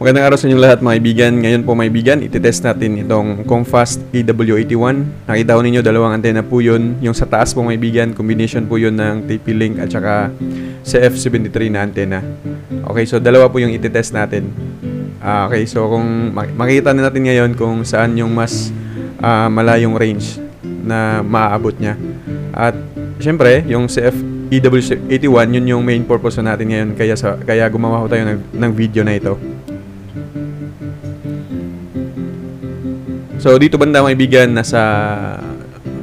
Magandang araw sa inyong lahat mga kaibigan. Ngayon po mga kaibigan, ititest natin itong Comfast EW81. Nakita ko ninyo, dalawang antena po yun. Yung sa taas po mga kaibigan, combination po yun ng TP-Link at saka CF73 na antena. Okay, so dalawa po yung ititest natin. Okay, so kung makikita na natin ngayon kung saan yung mas malayong range na maaabot niya. At syempre, yung CF-EW81, yun yung main purpose natin ngayon. Kaya gumawa ko tayo ng video na ito. So dito banda mga kaibigan, nasa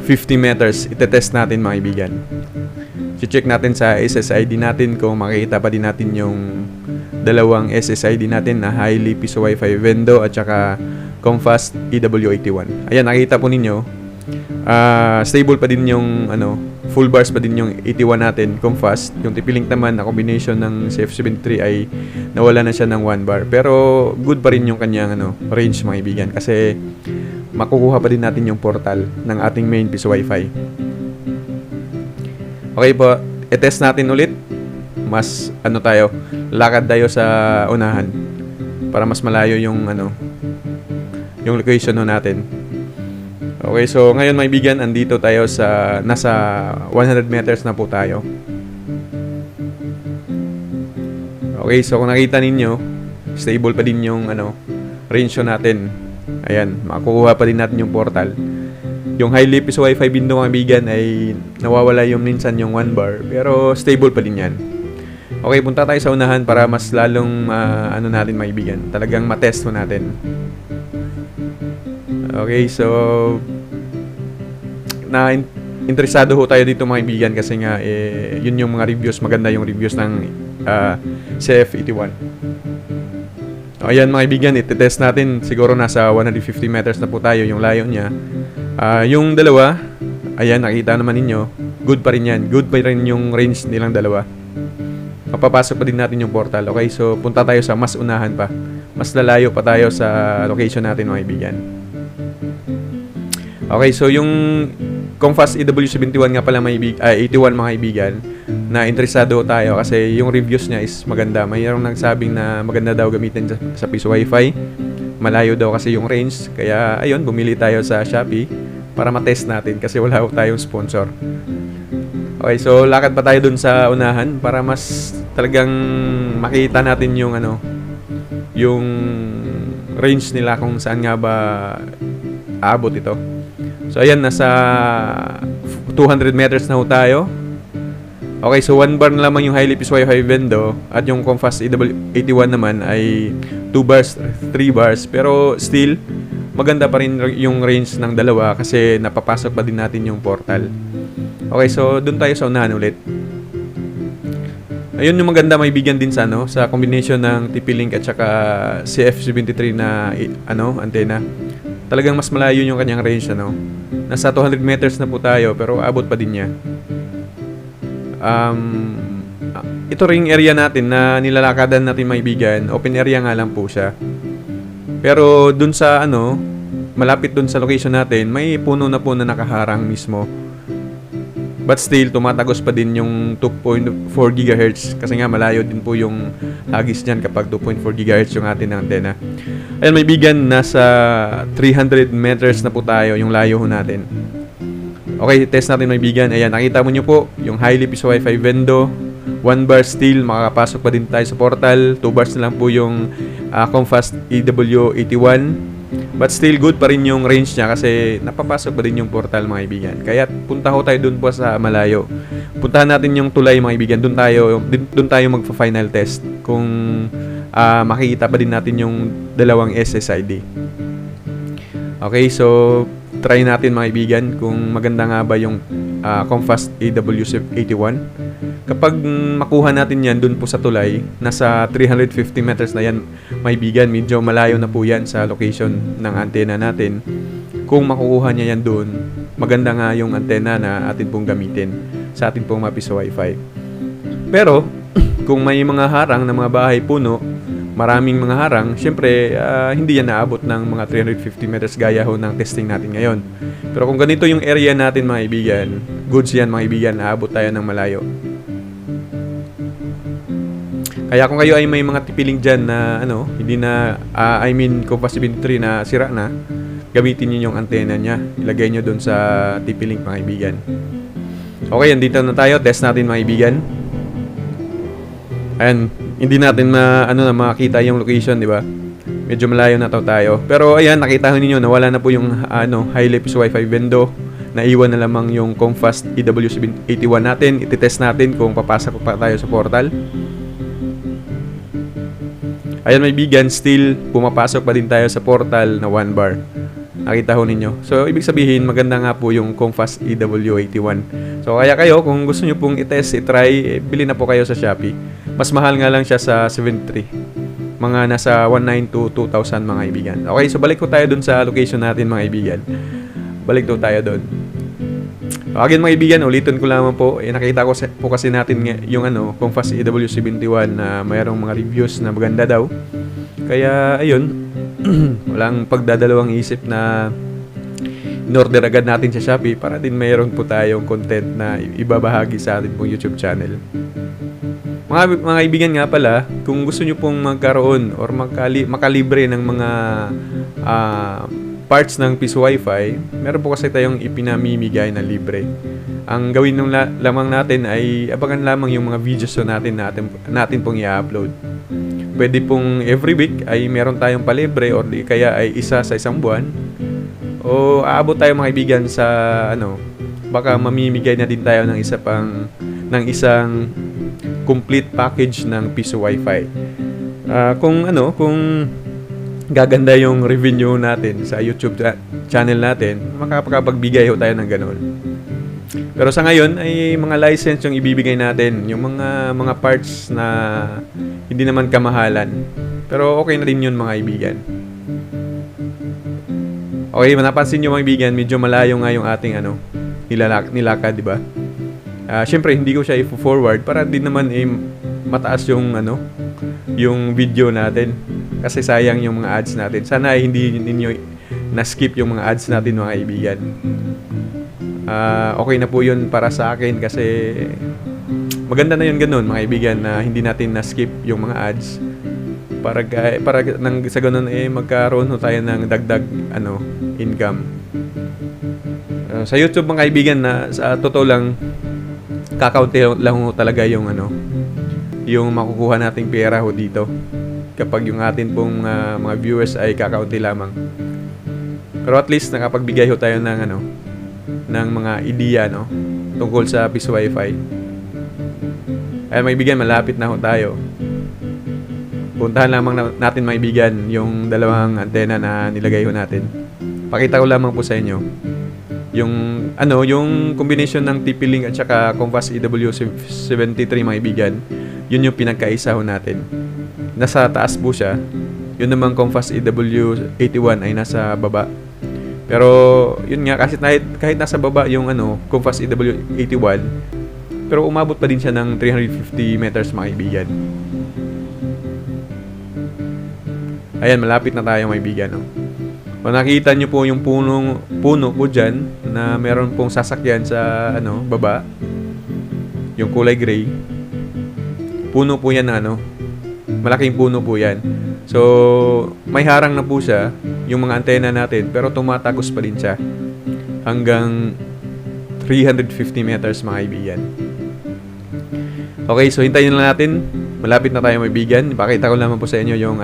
50 meters, itetest natin mga kaibigan. I-check natin sa SSID natin kung makikita pa din natin yung dalawang SSID natin na Highly Piso Wi-Fi Vendo at saka Comfast EW81. Ayan, nakikita po ninyo, stable pa din yung full bars pa din yung 81 natin, Comfast. Yung TP-Link naman na combination ng CF73 ay nawala na siya ng 1 bar. Pero good pa rin yung kanyang range mga kaibigan kasi makukuha pa din natin yung portal ng ating main Piso Wi-Fi. Okay po, i-test natin ulit. Mas lakad tayo sa unahan para mas malayo yung yung location natin. Okay, so ngayon mga kaibigan, andito tayo sa nasa 100 meters na po tayo. Okay, so kung nakita ninyo, stable pa din yung range natin. Ayan, makukuha pa din natin yung portal. Yung Highly Piso Wi-Fi Vendo mga kaibigan ay nawawala yung minsan yung 1 bar, pero stable pa din yan. Okay, punta tayo sa unahan para mas lalong natin mga kaibigan. Talagang matest mo natin. Okay, so interesado ho tayo dito mga kaibigan kasi nga yun yung mga reviews, maganda yung reviews ng CF81. Ayan mga kaibigan, itetest natin. Siguro nasa 150 meters na po tayo yung layo niya. Yung dalawa, ayan, nakita naman ninyo, good pa rin yan. Good pa rin yung range nilang dalawa. Mapapasok pa din natin yung portal. Okay, so punta tayo sa mas unahan pa. Mas lalayo pa tayo sa location natin mga kaibigan. Okay, so yung Comfast EW71 nga pala 81 mga kaibigan, na interesado tayo kasi yung reviews niya is maganda. Mayroong nagsabing na maganda daw gamitin sa Piso Wi-Fi. Malayo daw kasi yung range. Kaya ayun, bumili tayo sa Shopee para matest natin kasi wala tayong sponsor. Okay, so lakad pa tayo dun sa unahan para mas talagang makita natin yung yung range nila kung saan nga ba aabot ito. So ayan, nasa 200 meters na ho tayo. Okay, so 1 bar na lamang yung Highly Piso Wi-Fi Vendo at yung Comfast EW81 naman ay 2 bars, 3 bars. Pero still, maganda pa rin yung range ng dalawa kasi napapasok pa din natin yung portal. Okay, so dun tayo sa unahan ulit. Ayun yung maganda may bigyan din sa sa combination ng TP-Link at saka CF73 na antena. Talagang mas malayo yung kanyang range Nasa 200 meters na po tayo pero abot pa din niya. Ito ring area natin na nilalakadan natin maibigan, open area nga lang po siya. Pero dun sa malapit dun sa location natin, may puno na po na nakaharang mismo. But still, tumatagos pa din yung 2.4 GHz kasi nga malayo din po yung hagis niyan kapag 2.4 GHz yung atin ng antena. Ayun may bigan, nasa 300 meters na po tayo yung layo natin. Okay, test natin may bigan. Ayan, nakita mo nyo po yung Highly Piso Wi-Fi Vendo. 1 bar still, makakapasok pa din tayo sa portal. 2 bars na lang po yung Comfast EW81. But still good pa rin yung range niya kasi napapasok pa din yung portal mga kaibigan. Kaya punta ho tayo dun po sa malayo. Puntahan natin yung tulay mga kaibigan. Dun tayo magpa-final test kung makikita pa din natin yung dalawang SSID. Okay, so try natin mga kaibigan kung maganda nga ba yung Comfast EW81. Kapag makuha natin yan dun po sa tulay, nasa 350 meters na yan mga kaibigan. Medyo malayo na po yan sa location ng antena natin. Kung makukuha niya yan dun, maganda nga yung antena na atin pong gamitin sa atin pong Piso Wi-Fi. Pero kung may mga harang na mga bahay puno, maraming mga harang, syempre hindi yan naabot ng mga 350 meters gaya ho ng testing natin ngayon. Pero kung ganito yung area natin mga kaibigan, goods yan mga kaibigan, naabot tayo ng malayo. Kaya kung kayo ay may mga TP-Link dyan na hindi na, Compass 73 na sira na, gamitin niyo yung antena niya. Ilagay niyo doon sa TP-Link mga kaibigan. Okay, andito na tayo. Test natin mga kaibigan. Ayan, hindi natin makita yung location, di ba? Medyo malayo na tayo. Pero ayan, nakita niyo na wala na po yung Hilux Wi-Fi window. Naiwan na lamang yung Compass EW81 natin. Ititest natin kung papasok pa tayo sa portal. Ayan may bigan, still pumapasok pa din tayo sa portal na 1 bar. Nakita ho ninyo. So, ibig sabihin, maganda nga po yung Compass EW81. So, kaya kayo, kung gusto nyo pong i-test, i-try, bili na po kayo sa Shopee. Mas mahal nga lang siya sa 7.3. Mga nasa 1.9 to 2,000 mga kaibigan. Okay, so balik ko tayo dun sa location natin mga kaibigan. Balik daw tayo dun. Again mga kaibigan, ulitin ko lamang po, nakita ko po kasi natin yung Compass EW71 na mayroong mga reviews na maganda daw. Kaya ayun, walang pagdadalawang isip na in-order agad natin sa Shopee para din mayroon po tayong content na ibabahagi sa ating pong YouTube channel. Mga kaibigan nga pala, kung gusto nyo pong magkaroon or makalibre ng mga parts ng Piso Wi-Fi, meron po kasi tayong ipinamimigay na libre. Ang gawin nung lamang natin ay abangan lamang yung mga videos natin pong i-upload. Pwede pong every week ay meron tayong palibre or di kaya ay isa sa isang buwan. O aabot tayo mga kaibigan sa baka mamimigay na din tayo ng isang complete package ng Piso Wi-Fi. Kung gaganda yung revenue natin sa YouTube channel natin, makakapagbigay ho tayo ng ganun. Pero sa ngayon ay mga license yung ibibigay natin, yung mga parts na hindi naman kamahalan. Pero okay na rin yun mga kaibigan. Okay, napansin nyo mga kaibigan, medyo malayo nga yung ating nilakad, di ba? Syempre hindi ko siya i-forward para din naman mataas yung video natin. Kasi sayang yung mga ads natin. Sana ay hindi ninyo na-skip yung mga ads natin mga kaibigan. Okay na po yun para sa akin kasi maganda na yun ganun mga kaibigan na hindi natin na-skip yung mga ads. Para sa ganun magkaroon tayo ng dagdag income. Sa YouTube mga kaibigan na sa totoo lang kakaunti lang talaga yung yung makukuha nating pera ho dito. Kapag yung atin pong mga viewers ay kakaunti lamang. Pero at least nakapagbigay ho tayo ng mga ideya tungkol sa Piso Wi-Fi. Ay maibigan, malapit na ho tayo. Puntahan lamang natin maibigan yung dalawang antena na nilagay ho natin. Pakita ko lamang po sa inyo yung combination ng TP-Link at saka Compass EW73 maibigan. Yun yung pinagkaisa ho natin. Nasa taas po siya. Yun namang Compass EW81 ay nasa baba. Pero yun nga kasi kahit nasa baba yung Compass EW81, pero umabot pa din siya ng 350 meters mga kaibigan. Ayan, malapit na tayo mga kaibigan. Kung nakita nyo po yung puno po dyan na meron pong sasakyan sa baba, yung kulay gray, puno po yan malaking puno po yan. So, may harang na po siya yung mga antena natin pero tumatagos pa din siya hanggang 350 meters mga kaibigan. Okay, so hintayin lang natin. Malapit na tayo mga kaibigan. Ipakita ko naman po sa inyo yung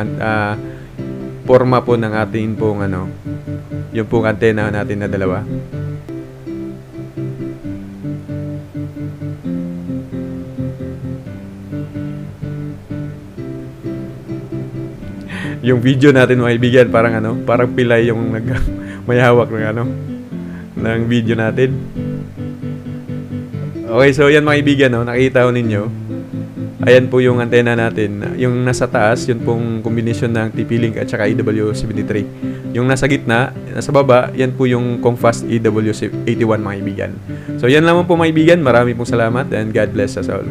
forma po ng ating pong yung pong antena natin na dalawa. Yung video natin mga kaibigan parang pilay yung may hawak ng video natin. Okay, so yan mga kaibigan nakita ko ninyo. Ayan po yung antena natin. Yung nasa taas, yun pong combination ng TP-Link at saka EW73. Yung nasa gitna, nasa baba, yan po yung Compass EW81 mga kaibigan. So yan lamang po mga kaibigan. Marami pong salamat and God bless us all.